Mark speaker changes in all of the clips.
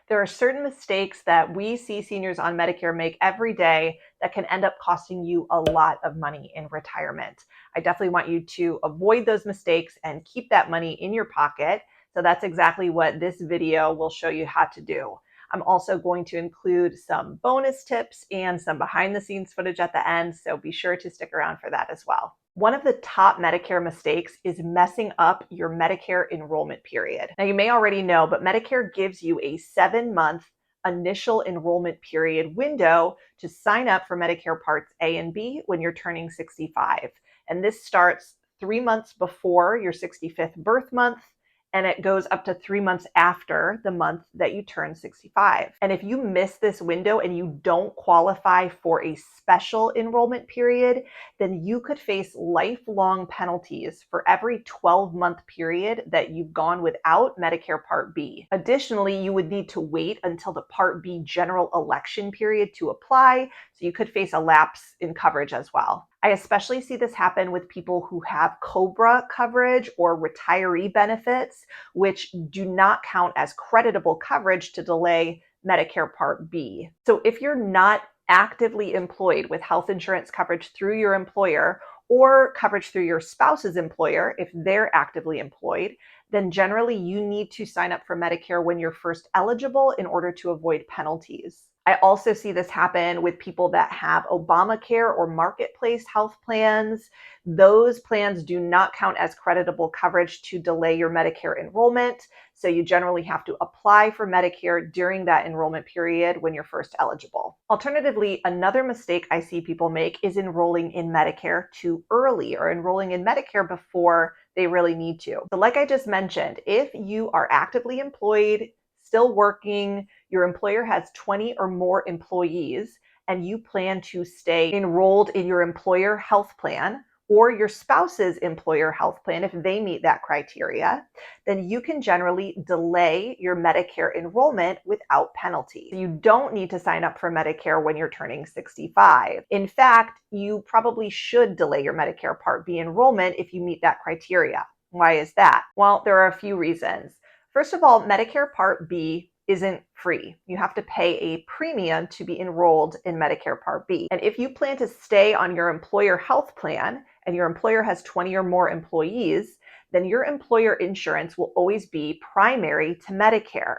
Speaker 1: There are certain mistakes that we see seniors on Medicare make every day that can end up costing you a lot of money in retirement. I definitely want you to avoid those mistakes and keep that money in your pocket. So that's exactly what this video will show you how to do. I'm also going to include some bonus tips and some behind the scenes footage at the end, so be sure to stick around for that as well. One of the top Medicare mistakes is messing up your Medicare enrollment period. Now, you may already know, but Medicare gives you a 7-month initial enrollment period window to sign up for Medicare Parts A and B when you're turning 65. And this starts 3 months before your 65th birth month, and it goes up to 3 months after the month that you turn 65. And if you miss this window and you don't qualify for a special enrollment period, then you could face lifelong penalties for every 12-month period that you've gone without Medicare Part B. Additionally, you would need to wait until the Part B general election period to apply, so you could face a lapse in coverage as well. I especially see this happen with people who have COBRA coverage or retiree benefits, which do not count as creditable coverage to delay Medicare Part B. So if you're not actively employed with health insurance coverage through your employer or coverage through your spouse's employer, if they're actively employed, then generally you need to sign up for Medicare when you're first eligible in order to avoid penalties. I also see this happen with people that have Obamacare or marketplace health plans. Those plans do not count as creditable coverage to delay your Medicare enrollment. So you generally have to apply for Medicare during that enrollment period when you're first eligible. Alternatively, another mistake I see people make is enrolling in Medicare too early or enrolling in Medicare before they really need to. So like I just mentioned, if you are actively employed, still working, your employer has 20 or more employees, and you plan to stay enrolled in your employer health plan or your spouse's employer health plan if they meet that criteria, then you can generally delay your Medicare enrollment without penalty. You don't need to sign up for Medicare when you're turning 65. In fact, you probably should delay your Medicare Part B enrollment if you meet that criteria. Why is that? Well, there are a few reasons. First of all, Medicare Part B isn't free. You have to pay a premium to be enrolled in Medicare Part B. And if you plan to stay on your employer health plan and your employer has 20 or more employees, then your employer insurance will always be primary to Medicare.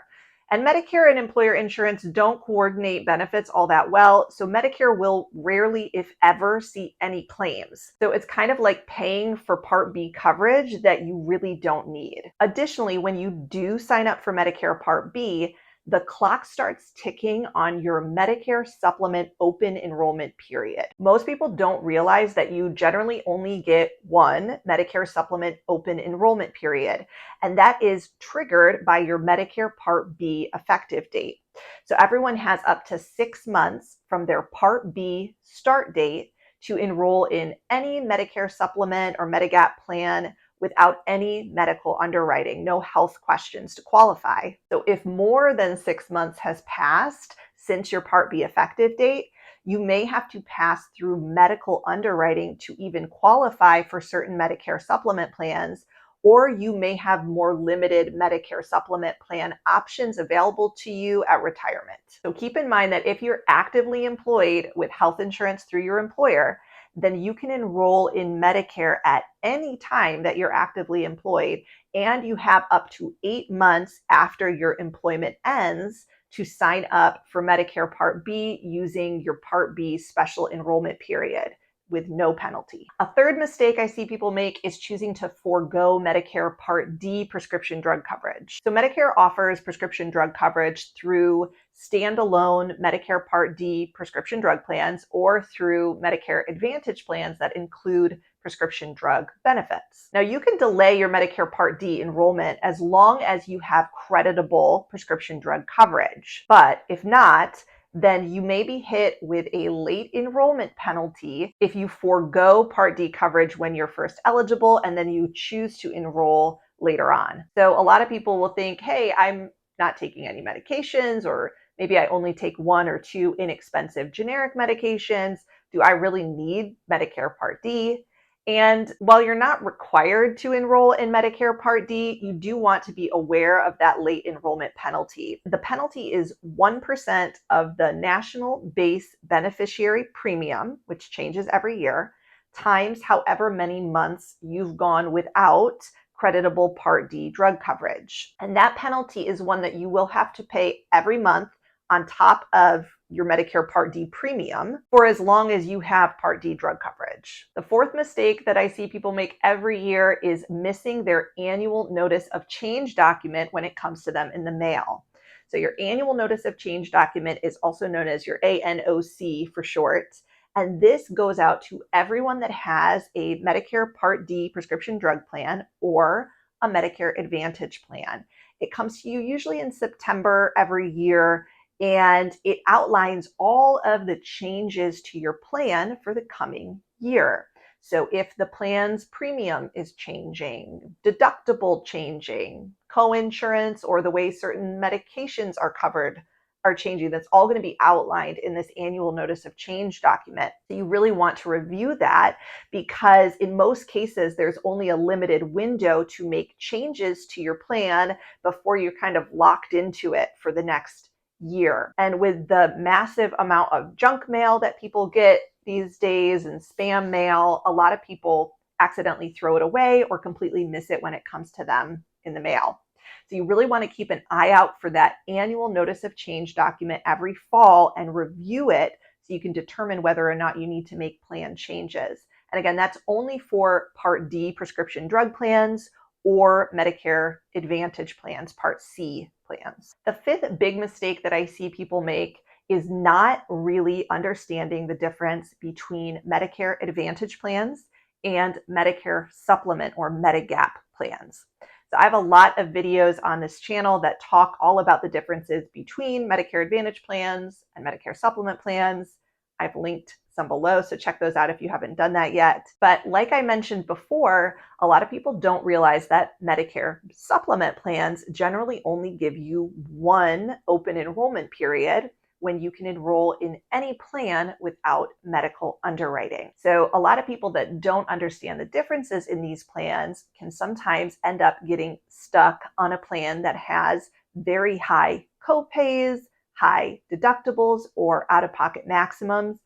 Speaker 1: And Medicare and employer insurance don't coordinate benefits all that well, so Medicare will rarely, if ever, see any claims. So it's kind of like paying for Part B coverage that you really don't need. Additionally, when you do sign up for Medicare Part B, the clock starts ticking on your Medicare supplement open enrollment period. Most people don't realize that you generally only get one Medicare supplement open enrollment period, and that is triggered by your Medicare Part B effective date. So everyone has up to 6 months from their Part B start date to enroll in any Medicare supplement or Medigap plan without any medical underwriting, no health questions to qualify. So if more than 6 months has passed since your Part B effective date, you may have to pass through medical underwriting to even qualify for certain Medicare supplement plans, or you may have more limited Medicare supplement plan options available to you at retirement. So keep in mind that if you're actively employed with health insurance through your employer, then you can enroll in Medicare at any time that you're actively employed, and you have up to 8 months after your employment ends to sign up for Medicare Part B using your Part B special enrollment period with no penalty. A third mistake I see people make is choosing to forego Medicare Part D prescription drug coverage. So Medicare offers prescription drug coverage through standalone Medicare Part D prescription drug plans or through Medicare Advantage plans that include prescription drug benefits. Now, you can delay your Medicare Part D enrollment as long as you have creditable prescription drug coverage. But if not, then you may be hit with a late enrollment penalty if you forego Part D coverage when you're first eligible and then you choose to enroll later on. So a lot of people will think, hey, I'm not taking any medications, or maybe I only take 1 or 2 inexpensive generic medications. Do I really need Medicare Part D? And while you're not required to enroll in Medicare Part D, you do want to be aware of that late enrollment penalty. The penalty is 1% of the national base beneficiary premium, which changes every year, times however many months you've gone without creditable Part D drug coverage. And that penalty is one that you will have to pay every month on top of your Medicare Part D premium for as long as you have Part D drug coverage. The fourth mistake that I see people make every year is missing their annual notice of change document when it comes to them in the mail. So your annual notice of change document is also known as your ANOC for short. And this goes out to everyone that has a Medicare Part D prescription drug plan or a Medicare Advantage plan. It comes to you usually in September every year, and it outlines all of the changes to your plan for the coming year. So if the plan's premium is changing, deductible changing, co-insurance, or the way certain medications are covered are changing, that's all going to be outlined in this annual notice of change document. So you really want to review that, because in most cases, there's only a limited window to make changes to your plan before you're kind of locked into it for the next year. And with the massive amount of junk mail that people get these days and spam mail, a lot of people accidentally throw it away or completely miss it when it comes to them in the mail. So you really want to keep an eye out for that annual notice of change document every fall and review it so you can determine whether or not you need to make plan changes. And again, that's only for Part D prescription drug plans or Medicare Advantage plans, Part C plans. The fifth big mistake that I see people make is not really understanding the difference between Medicare Advantage plans and Medicare Supplement or Medigap plans. So I have a lot of videos on this channel that talk all about the differences between Medicare Advantage plans and Medicare Supplement plans. I've linked some below, so check those out if you haven't done that yet. But like I mentioned before, a lot of people don't realize that Medicare Supplement plans generally only give you one open enrollment period when you can enroll in any plan without medical underwriting. So a lot of people that don't understand the differences in these plans can sometimes end up getting stuck on a plan that has very high copays, high deductibles, or out-of-pocket maximums,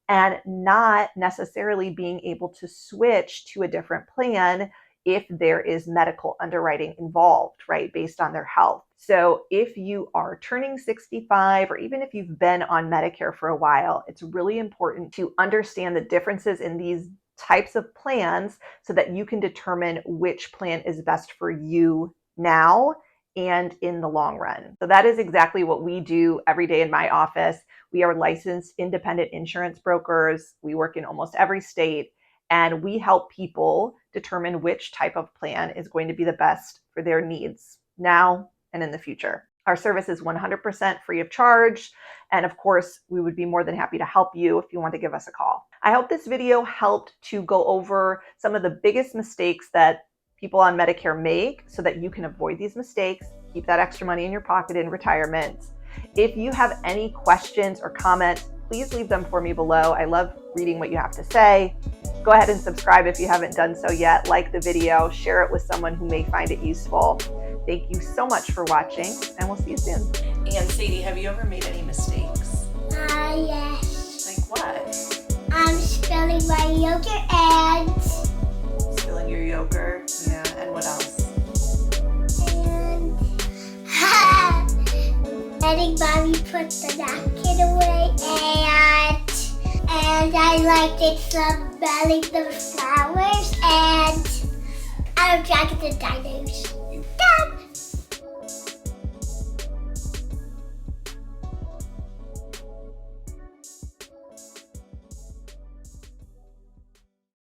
Speaker 1: and not necessarily being able to switch to a different plan if there is medical underwriting involved, right, based on their health. So if you are turning 65, or even if you've been on Medicare for a while, it's really important to understand the differences in these types of plans so that you can determine which plan is best for you now and in the long run. So that is exactly what we do every day in my office. We are licensed independent insurance brokers. We work in almost every state, and we help people determine which type of plan is going to be the best for their needs now and in the future. Our service is 100% free of charge. And of course, we would be more than happy to help you if you want to give us a call. I hope this video helped to go over some of the biggest mistakes that people on Medicare make so that you can avoid these mistakes, keep that extra money in your pocket in retirement. If you have any questions or comments, please leave them for me below. I love reading what you have to say. Go ahead and subscribe if you haven't done so yet. Like the video, share it with someone who may find it useful. Thank you so much for watching, and we'll see you soon. And Sadie, have you ever made any mistakes?
Speaker 2: Yes.
Speaker 1: Like what?
Speaker 2: I'm spilling my yogurt and...
Speaker 1: Spilling your yogurt? Yeah, and what else?
Speaker 2: And... letting mommy put the napkin away and I liked it smelling the flowers and I was dragging the dinos.